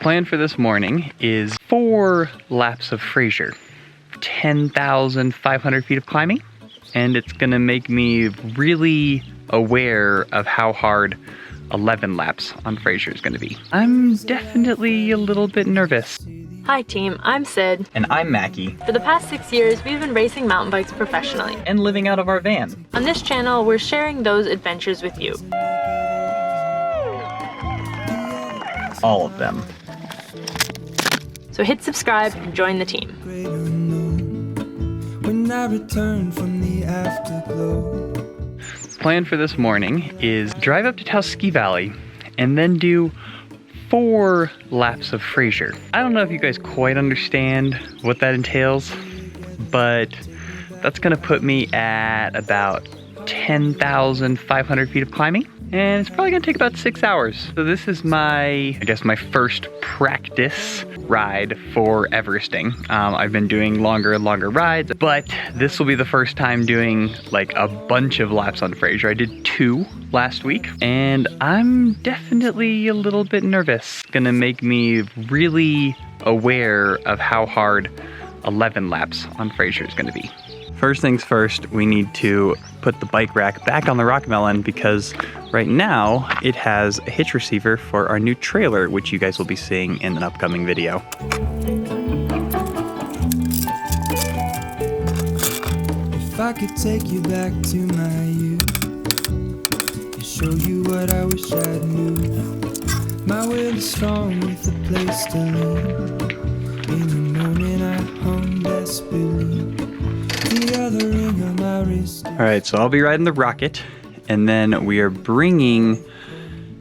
Plan for this morning is 4 laps of Fraser, 10,500 feet of climbing, and it's gonna make me really aware of how hard 11 laps on Fraser is gonna be. I'm definitely a little bit nervous. Hi team, I'm Sid. And I'm Macky. For the past 6 years, we've been racing mountain bikes professionally. And living out of our van. On this channel, we're sharing those adventures with you. All of them. So hit subscribe and join the team. When I return from the afterglow. Plan for this morning is drive up to Ski Valley and then do 4 laps of Fraser. I don't know if you guys quite understand what that entails, but that's gonna put me at about 10,500 feet of climbing, and it's probably gonna take about 6 hours. So this is my first practice ride for Everesting. I've been doing longer and longer rides, but this will be the first time doing like a bunch of laps on Fraser. I did 2 last week, and I'm definitely a little bit nervous. It's gonna make me really aware of how hard 11 laps on Fraser is gonna be. First things first, we need to put the bike rack back on the Rockmelon because right now it has a hitch receiver for our new trailer, which you guys will be seeing in an upcoming video. If I could take you back to my youth and show you what I wish I knew. My will is strong with a place to live. In the morning I hung desperately. All right, so I'll be riding the Rocket, and then we are bringing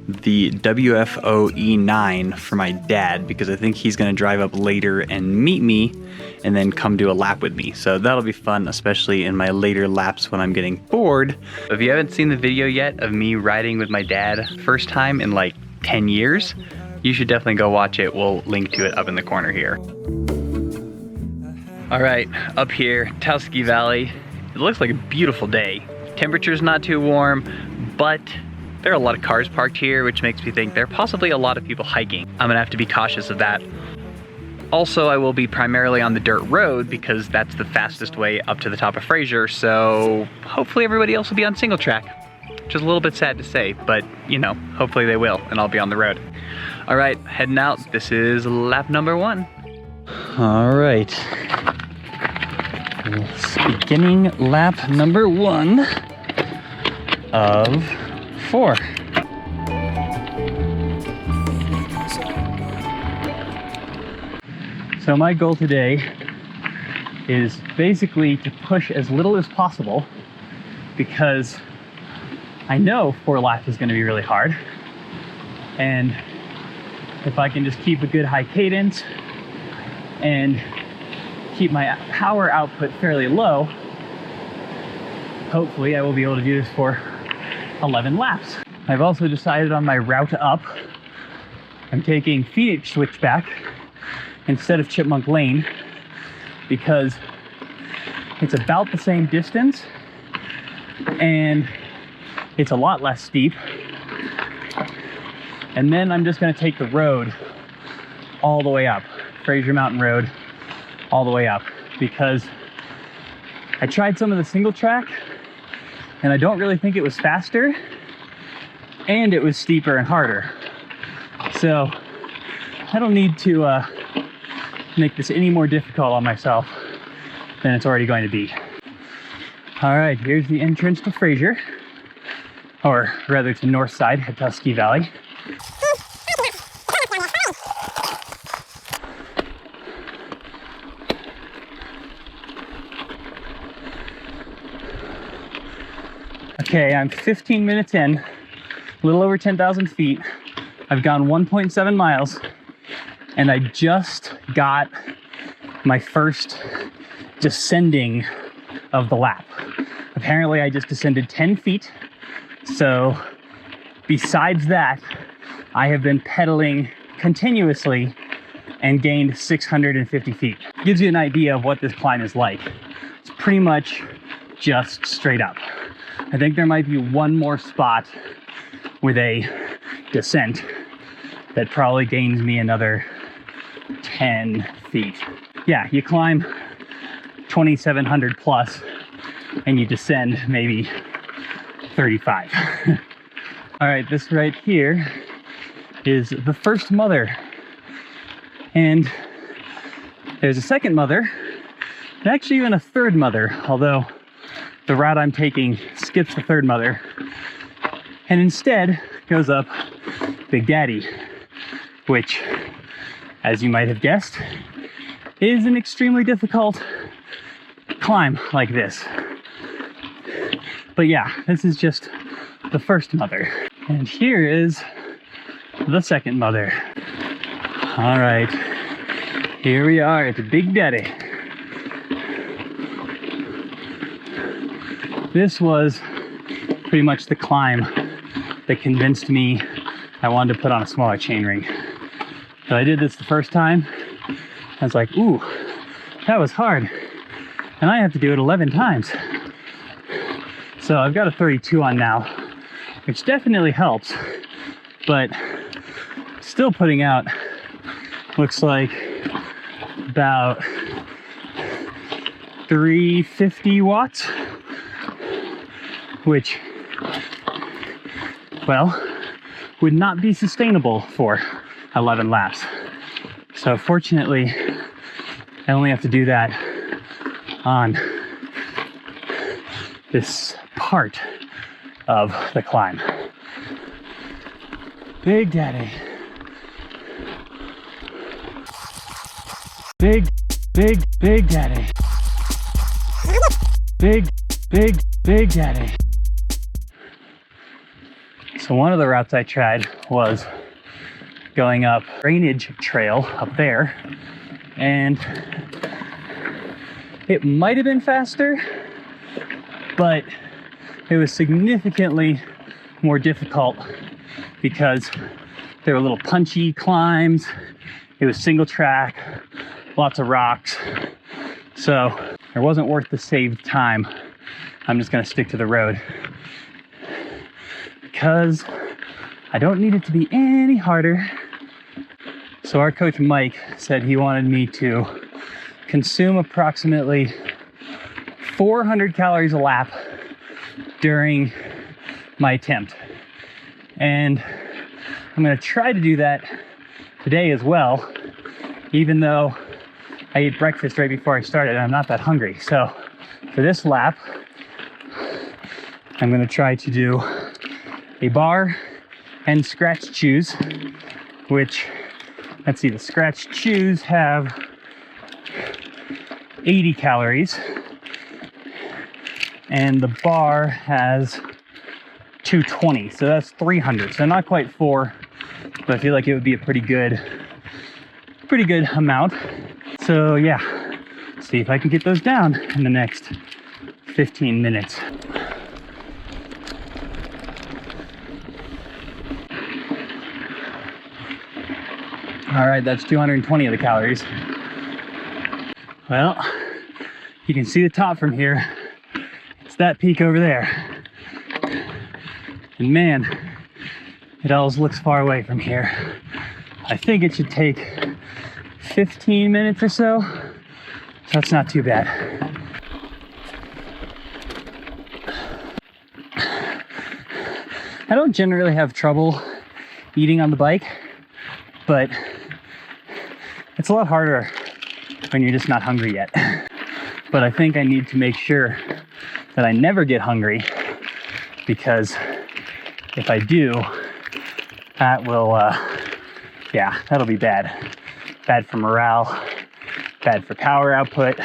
the WFO E9 for my dad because I think he's gonna drive up later and meet me and then come do a lap with me. So that'll be fun, especially in my later laps when I'm getting bored. If you haven't seen the video yet of me riding with my dad, first time in like 10 years, you should definitely go watch it. We'll link to it up in the corner here. All right, up here, Ski Valley. It looks like a beautiful day. Temperature's not too warm, but there are a lot of cars parked here, which makes me think there are possibly a lot of people hiking. I'm gonna have to be cautious of that. Also, I will be primarily on the dirt road because that's the fastest way up to the top of Fraser, so hopefully everybody else will be on single track. Which is a little bit sad to say, but you know, hopefully they will, and I'll be on the road. All right, heading out. This is lap number 1. All right. Beginning lap number 1 of 4. So my goal today is basically to push as little as possible because I know 4 laps is going to be really hard, and if I can just keep a good high cadence and keep my power output fairly low, hopefully I will be able to do this for 11 laps. I've also decided on my route up, I'm taking Phoenix Switchback instead of Chipmunk Lane because it's about the same distance and it's a lot less steep. And then I'm just gonna take the road all the way up, Fraser Mountain Road, all the way up, because I tried some of the single track and I don't really think it was faster and it was steeper and harder. So I don't need to make this any more difficult on myself than it's already going to be. All right, here's the entrance to Fraser, or rather to north side at Ski Valley. Okay, I'm 15 minutes in, a little over 10,000 feet. I've gone 1.7 miles, and I just got my first descending of the lap. Apparently, I just descended 10 feet. So besides that, I have been pedaling continuously and gained 650 feet. Gives you an idea of what this climb is like. It's pretty much just straight up. I think there might be one more spot with a descent, that probably gains me another 10 feet. Yeah, you climb 2,700 plus and you descend maybe 35. All right, this right here is the first mother. And there's a second mother, and actually even a third mother, although the route I'm taking skips the third mother and instead goes up Big Daddy, which, as you might have guessed, is an extremely difficult climb like this. But yeah, this is just the first mother. And here is the second mother. All right, here we are at the Big Daddy. This was pretty much the climb that convinced me I wanted to put on a smaller chainring. So I did this the first time. I was like, ooh, that was hard. And I have to do it 11 times. So I've got a 32 on now, which definitely helps, but still putting out, looks like about 350 watts, which, well, would not be sustainable for 11 laps. So fortunately, I only have to do that on this part of the climb. Big Daddy. Big Daddy. Big Daddy. So one of the routes I tried was going up drainage trail up there, and it might have been faster, but it was significantly more difficult because there were little punchy climbs. It was single track, lots of rocks. So it wasn't worth the saved time. I'm just gonna stick to the road because I don't need it to be any harder. So our coach Mike said he wanted me to consume approximately 400 calories a lap during my attempt. And I'm gonna try to do that today as well, even though I ate breakfast right before I started and I'm not that hungry. So for this lap, I'm gonna try to do a bar and scratch chews, which, let's see, the scratch chews have 80 calories and the bar has 220, so that's 300. So not quite 4, but I feel like it would be a pretty good amount. So yeah, see if I can get those down in the next 15 minutes. All right, that's 220 of the calories. Well, you can see the top from here. It's that peak over there. And man, it always looks far away from here. I think it should take 15 minutes or so. So that's not too bad. I don't generally have trouble eating on the bike, but it's a lot harder when you're just not hungry yet. But I think I need to make sure that I never get hungry, because if I do, that will, yeah, that'll be bad. Bad for morale, bad for power output,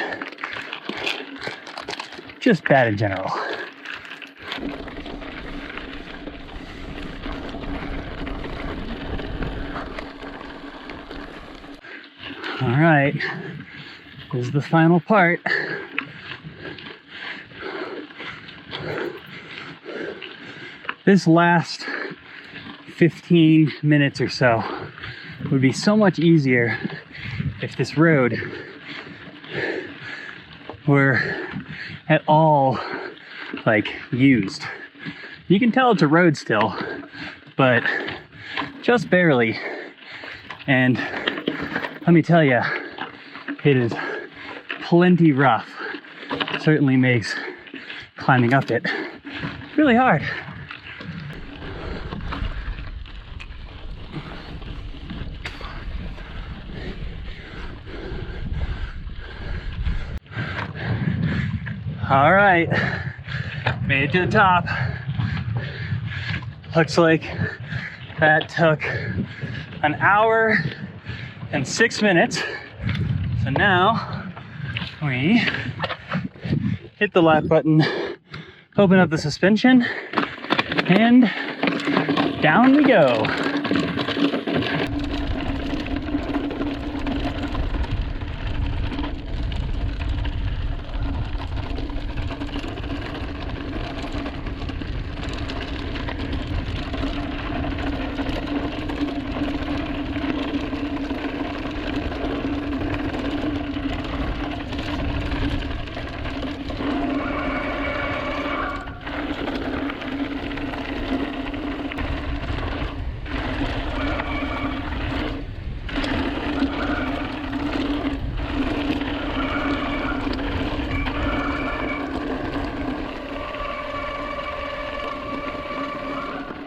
just bad in general. All right, this is the final part. This last 15 minutes or so would be so much easier if this road were at all like used. You can tell it's a road still, but just barely. And let me tell you, it is plenty rough. Certainly makes climbing up it really hard. All right, made it to the top. Looks like that took an hour and 6 minutes. So now we hit the lap button, open up the suspension, and down we go.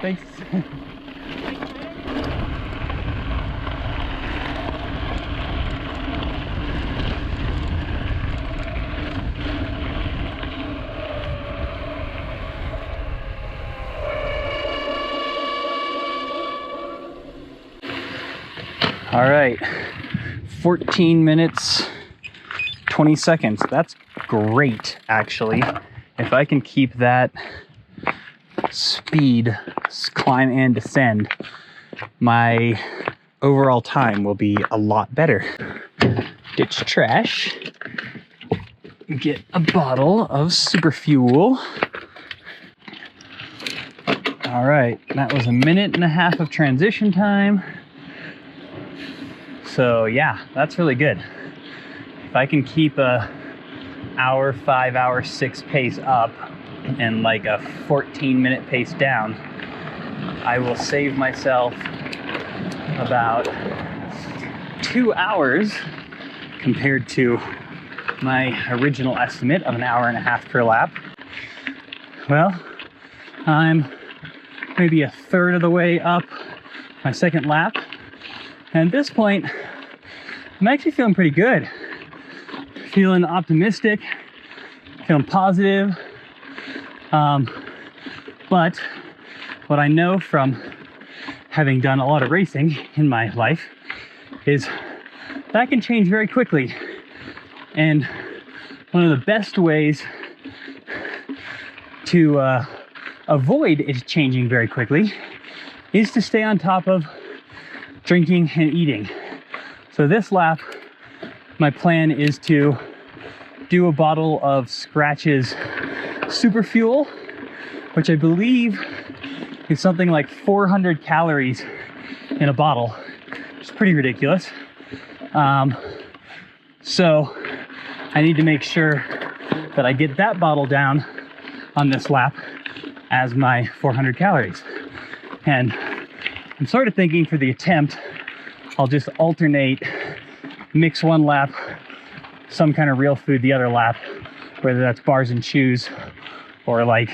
Thanks. All right, 14 minutes, 20 seconds. That's great, actually. If I can keep that speed, climb and descend, my overall time will be a lot better. Ditch trash, get a bottle of super fuel. All right, that was 1.5 minutes of transition time. So yeah, that's really good. If I can keep a hour 5, hour 6 pace up and like a 14-minute pace down, I will save myself about 2 hours compared to my original estimate of 1.5 hours per lap. Well, I'm maybe 1/3 of the way up my second lap, and at this point I'm actually feeling pretty good, feeling optimistic, feeling positive. But what I know from having done a lot of racing in my life is that can change very quickly. And one of the best ways to avoid it changing very quickly is to stay on top of drinking and eating. So this lap, my plan is to do a bottle of Scratch's Super Fuel, which I believe is something like 400 calories in a bottle, which is pretty ridiculous. So I need to make sure that I get that bottle down on this lap as my 400 calories. And I'm sort of thinking for the attempt, I'll just alternate, mix one lap, some kind of real food the other lap, whether that's bars and chews or like,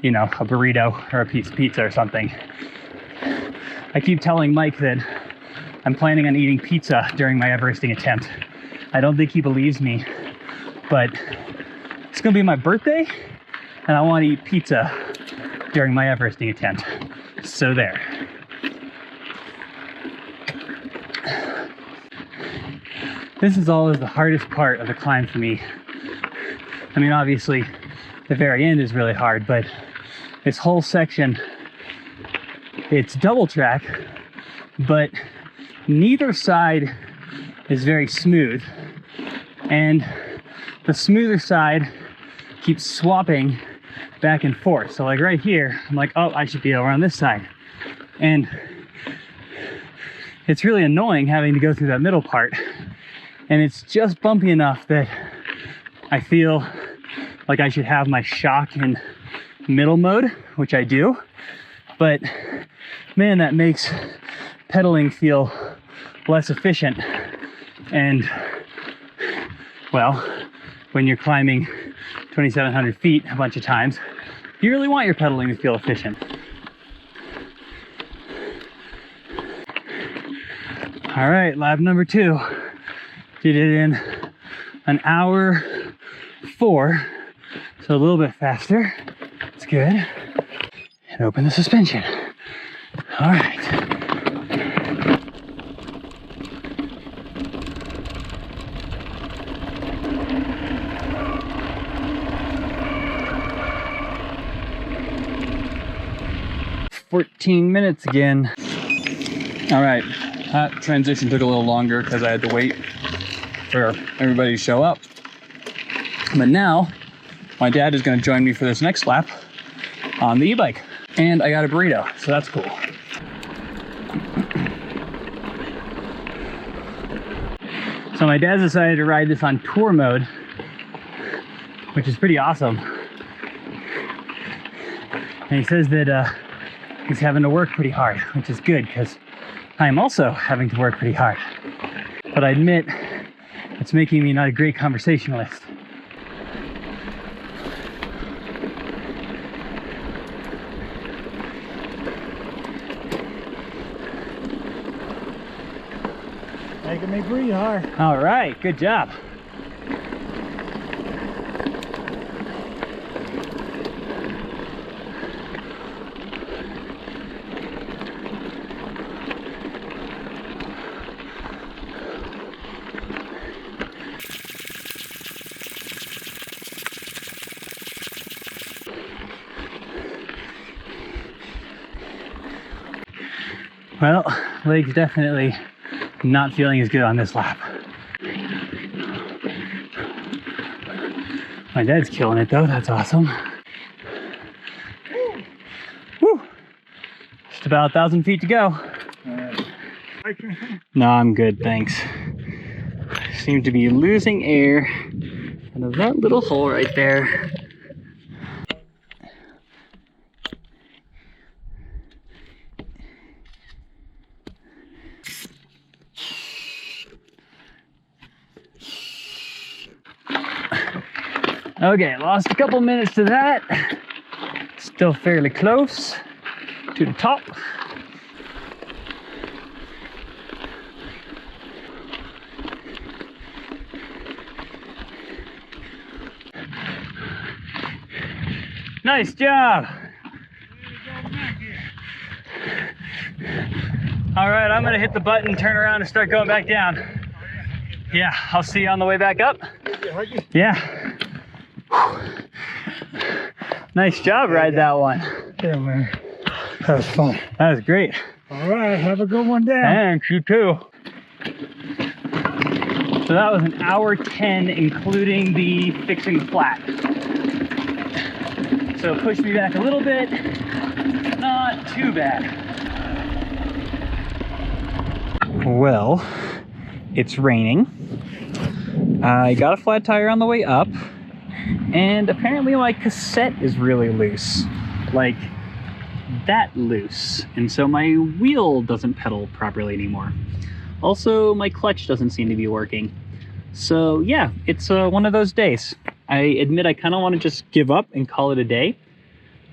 you know, a burrito or a piece of pizza or something. I keep telling Mike that I'm planning on eating pizza during my Everesting attempt. I don't think he believes me, but it's gonna be my birthday and I want to eat pizza during my Everesting attempt. So there. This is always the hardest part of the climb for me. I mean, obviously the very end is really hard, but this whole section, it's double track, but neither side is very smooth, and the smoother side keeps swapping back and forth. So like right here, I'm like, oh, I should be over on this side. And it's really annoying having to go through that middle part. And it's just bumpy enough that I feel like I should have my shock in middle mode, which I do. But man, that makes pedaling feel less efficient. And well, when you're climbing 2,700 feet a bunch of times, you really want your pedaling to feel efficient. All right, lap number 2. Did it in an hour 4, so a little bit faster. It's good. And open the suspension. All right. "14 minutes again." All right, that transition took a little longer because I had to wait for everybody to show up. But now, my dad is going to join me for this next lap on the e-bike. And I got a burrito, so that's cool. So my dad's decided to ride this on tour mode, which is pretty awesome. And he says that he's having to work pretty hard, which is good because I am also having to work pretty hard. But I admit, it's making me not a great conversationalist. Making me breathe hard. All right, good job. Well, legs definitely not feeling as good on this lap. My dad's killing it though, that's awesome. Woo! Just about 1,000 feet to go. No, I'm good, thanks. Seem to be losing air out of that little hole right there. Okay, lost a couple minutes to that. Still fairly close to the top. Nice job. All right, I'm gonna hit the button, turn around and start going back down. Yeah, I'll see you on the way back up. Yeah. Nice job, ride that one. Yeah, man. That was fun. That was great. All right, have a good one down. Thanks, you too. So that was an hour 10, including the fixing the flat. So it pushed me back a little bit. Not too bad. Well, it's raining. I got a flat tire on the way up. And apparently my cassette is really loose, like that loose. And so my wheel doesn't pedal properly anymore. Also, my clutch doesn't seem to be working. So yeah, it's one of those days. I admit I kind of want to just give up and call it a day.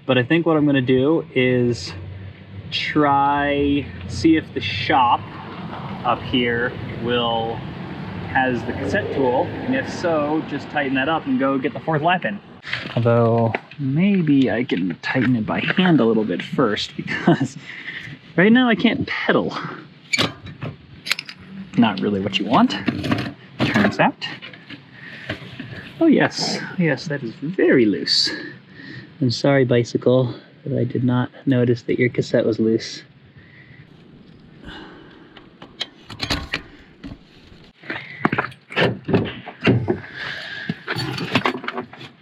But I think what I'm going to do is see if the shop up here has the cassette tool, and if so, just tighten that up and go get the 4th lap in. Although maybe I can tighten it by hand a little bit first, because right now I can't pedal. Not really what you want, turns out. Oh yes, that is very loose. I'm sorry, bicycle, but I did not notice that your cassette was loose.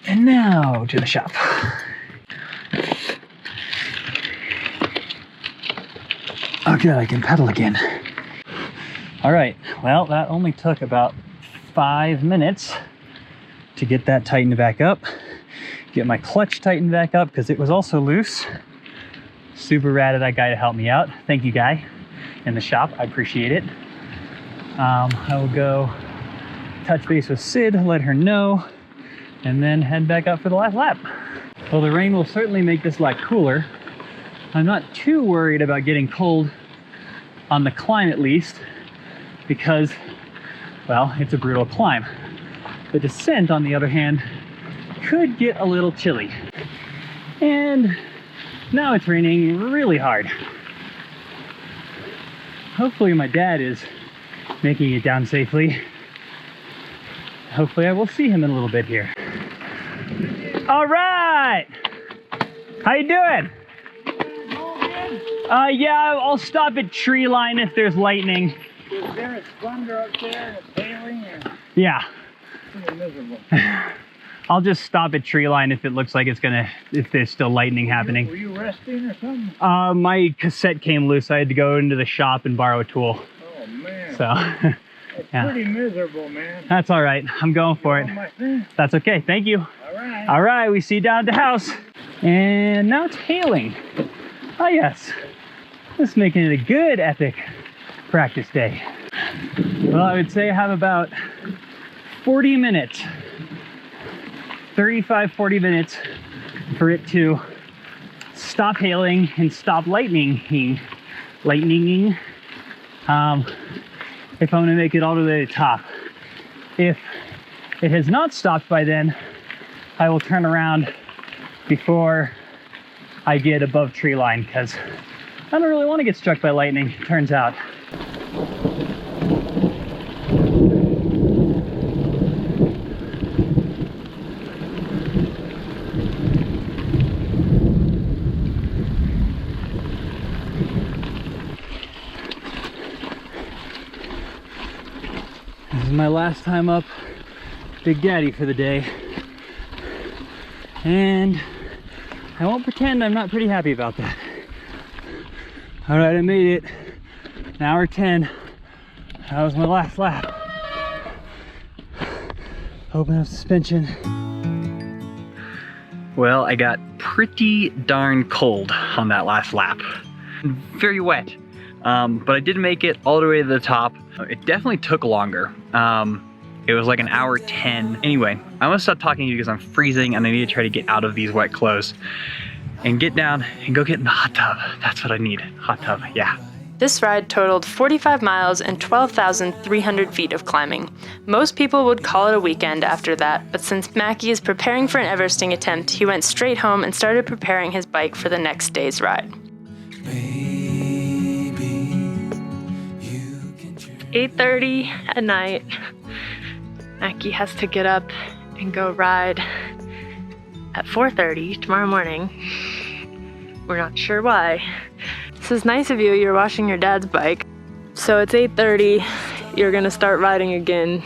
And now to the shop. Oh good, I can pedal again. All right, well, that only took about 5 minutes to get that tightened back up. Get my clutch tightened back up because it was also loose. Super rad of that guy to help me out. Thank you, guy. in the shop. I appreciate it. I will go touch base with Sid, let her know, and then head back up for the last lap. Well, the rain will certainly make this lap cooler. I'm not too worried about getting cold on the climb, at least, because, well, it's a brutal climb. The descent, on the other hand, could get a little chilly. And now it's raining really hard. Hopefully my dad is making it down safely. Hopefully I will see him in a little bit here. All right! How you doing? Yeah, I'll stop at tree line if there's lightning. Is there a thunder up there and it's hailing? Yeah. It's miserable. I'll just stop at tree line if it looks like it's gonna, if there's still lightning happening. Were you resting or something? My cassette came loose. I had to go into the shop and borrow a tool. Oh man. So, It's yeah. pretty miserable, man. That's all right. I'm going for it. On my thing. That's okay. Thank you. All right. All right, we see you down at the house. And now it's hailing. Oh yes. This is making it a good epic practice day. Well, I would say I have about 40 minutes. 35, 40 minutes for it to stop hailing and stop lightninging. If I'm gonna make it all the way to the top. If it has not stopped by then, I will turn around before I get above tree line, because I don't really want to get struck by lightning, it turns out. This is my last time up Big Daddy for the day, and I won't pretend I'm not pretty happy about that. All right, I made it. An hour 10. That was my last lap. Open up suspension. Well, I got pretty darn cold on that last lap. Very wet. But I did make it all the way to the top. It definitely took longer. It was like an hour 10. Anyway, I'm gonna stop talking to you because I'm freezing and I need to try to get out of these wet clothes and get down and go get in the hot tub. That's what I need, hot tub, yeah. This ride totaled 45 miles and 12,300 feet of climbing. Most people would call it a weekend after that, but since Macky is preparing for an Everesting attempt, he went straight home and started preparing his bike for the next day's ride. 8:30 at night. Macky has to get up and go ride at 4:30 tomorrow morning. We're not sure why. This is nice of you, you're washing your dad's bike. So it's 8:30, you're gonna start riding again.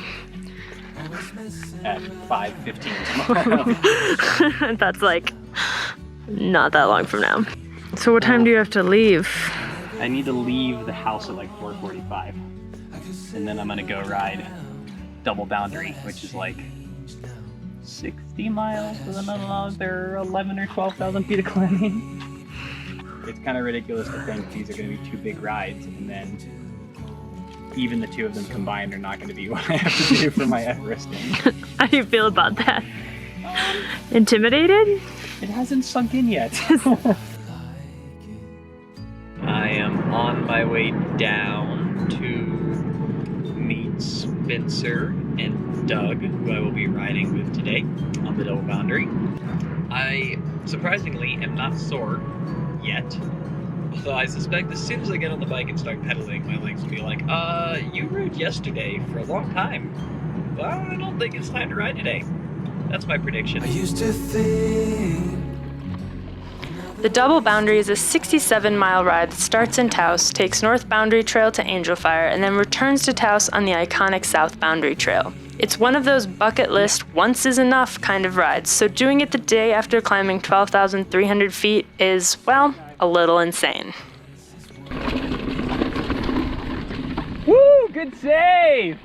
At 5:15 tomorrow. That's like not that long from now. So what time do you have to leave? I need to leave the house at like 4:45. And then I'm gonna go ride double boundary, which is like 60 miles with another 11 or 12,000 feet of climbing. It's kind of ridiculous to think these are going to be two big rides, and then even the two of them combined are not going to be what I have to do for my Everesting. How do you feel about that? Intimidated? It hasn't sunk in yet. I am on my way down to meet Spencer and Doug, who I will be riding with today on the double boundary. I surprisingly am not sore yet, although I suspect as soon as I get on the bike and start pedaling, my legs will be like, you rode yesterday for a long time. Well, I don't think it's time to ride today. That's my prediction. I used to think. The double boundary is a 67-mile ride that starts in Taos, takes North Boundary Trail to Angel Fire, and then returns to Taos on the iconic South Boundary Trail. It's one of those bucket list, once is enough kind of rides, so doing it the day after climbing 12,300 feet is, well, a little insane. Woo! Good save!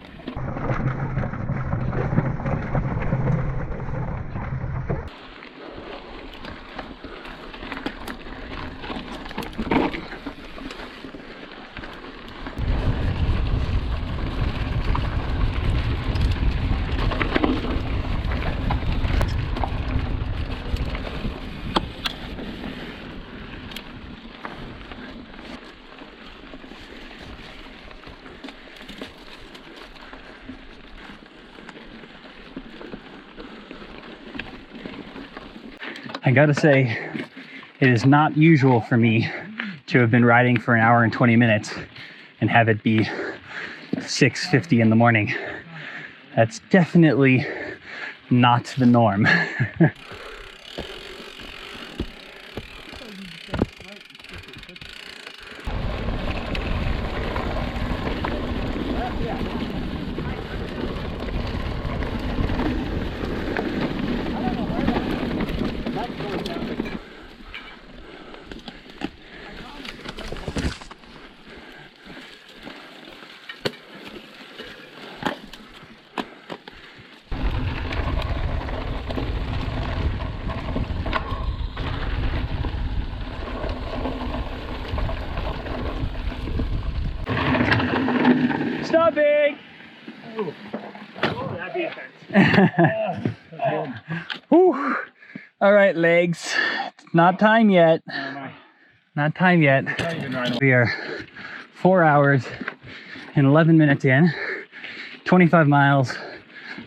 I gotta say, it is not usual for me to have been riding for an hour and 20 minutes and have it be 6:50 in the morning. That's definitely not the norm. Stopping! Oh, that'd be offensive. Whew. All right, legs. It's not time yet. Not time yet. We are 4 hours and 11 minutes in. 25 miles,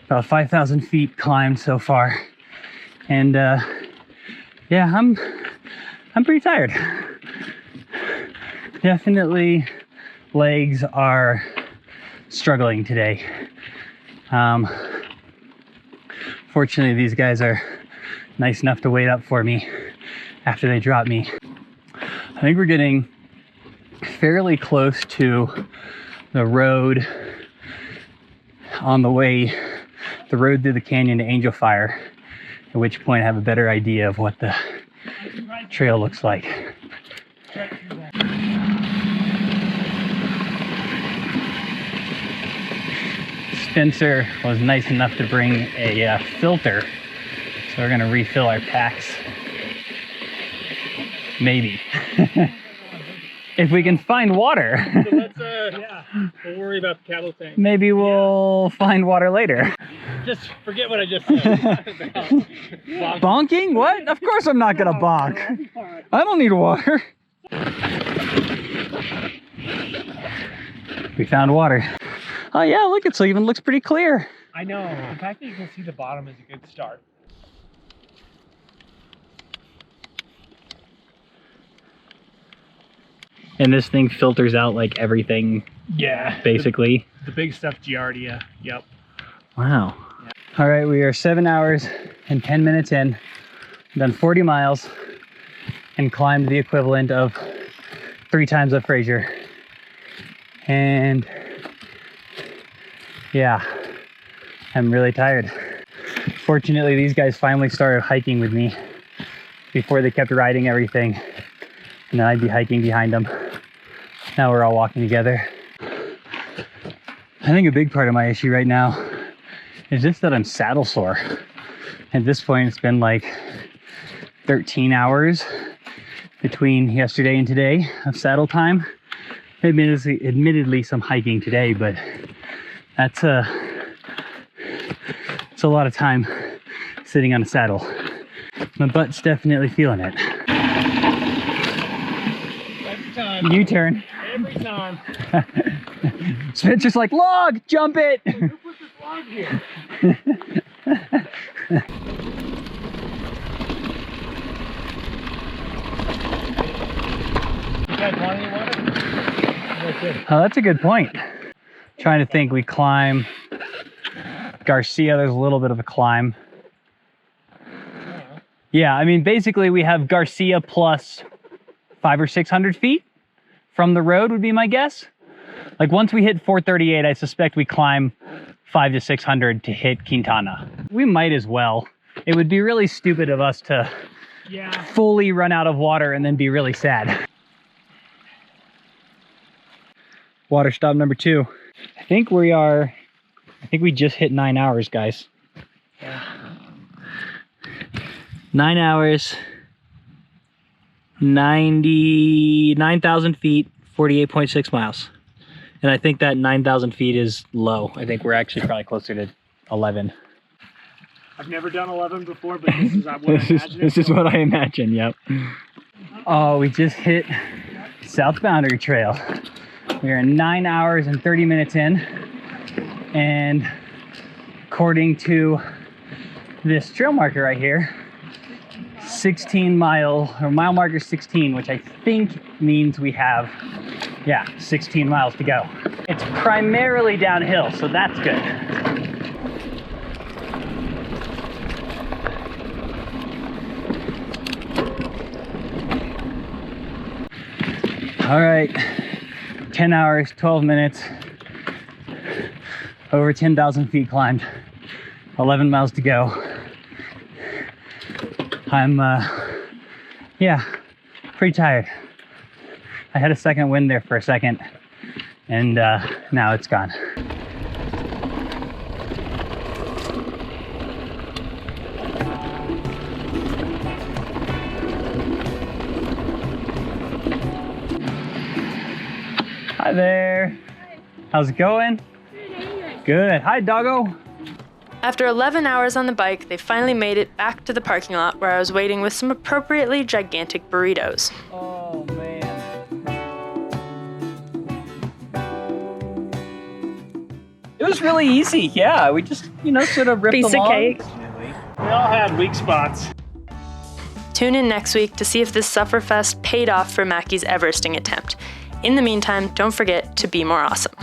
about 5,000 feet climbed so far. And yeah, I'm pretty tired. Definitely legs are struggling today. Fortunately, these guys are nice enough to wait up for me after they drop me. I think we're getting fairly close to the road on the way, the road through the canyon to Angel Fire, at which point I have a better idea of what the trail looks like. Spencer was nice enough to bring a filter, so we're gonna refill our packs. Maybe. If we can find water. So let's, we'll worry about the cattle tank. Maybe we'll find water later. Just forget what I just said. Bonking? What? Of course I'm not gonna bonk. I don't need water. We found water. Oh yeah, look, it even looks pretty clear. I know. The fact that you can see the bottom is a good start. And this thing filters out like everything. Yeah. Basically. The big stuff, Giardia. Yep. Wow. Yeah. All right, we are 7 hours and 10 minutes in. Done 40 miles and climbed the equivalent of 3 times up Fraser. And yeah, I'm really tired. Fortunately, these guys finally started hiking with me. Before they kept riding everything, and then I'd be hiking behind them. Now we're all walking together. I think a big part of my issue right now is just that I'm saddle sore. At this point, it's been like 13 hours between yesterday and today of saddle time. Admittedly some hiking today, but it's a lot of time sitting on a saddle. My butt's definitely feeling it. Every time. U-turn. Every time. Spencer's like, log, jump it. Who put this log here? You guys want any water? Oh, that's a good point. Trying to think, we climb Garcia, there's a little bit of a climb. Yeah, I mean, basically we have Garcia plus 500 or 600 feet from the road would be my guess. Like once we hit 438, I suspect we climb 500 to 600 to hit Quintana. We might as well. It would be really stupid of us to fully run out of water and then be really sad. Water stop number 2. I think we just hit 9 hours, guys. Yeah. 9 hours, 9,000 feet, 48.6 miles. And I think that 9,000 feet is low. I think we're actually probably closer to 11. I've never done 11 before, but this is what I imagine. This is what I imagine, yep. Oh, we just hit South Boundary Trail. We are 9 hours and 30 minutes in. And according to this trail marker right here, 16 mile, or mile marker 16, which I think means we have, 16 miles to go. It's primarily downhill, so that's good. All right, 10 hours, 12 minutes, over 10,000 feet climbed, 11 miles to go. I'm, pretty tired. I had a second wind there for a second, and now it's gone. Hi there. Hi. How's it going? Good. Hi, doggo. After 11 hours on the bike, they finally made it back to the parking lot where I was waiting with some appropriately gigantic burritos. Oh, man. It was really easy, yeah. We just, sort of ripped Piece along. of cake. We all had weak spots. Tune in next week to see if this Sufferfest paid off for Macky's Everesting attempt. In the meantime, don't forget to be more awesome.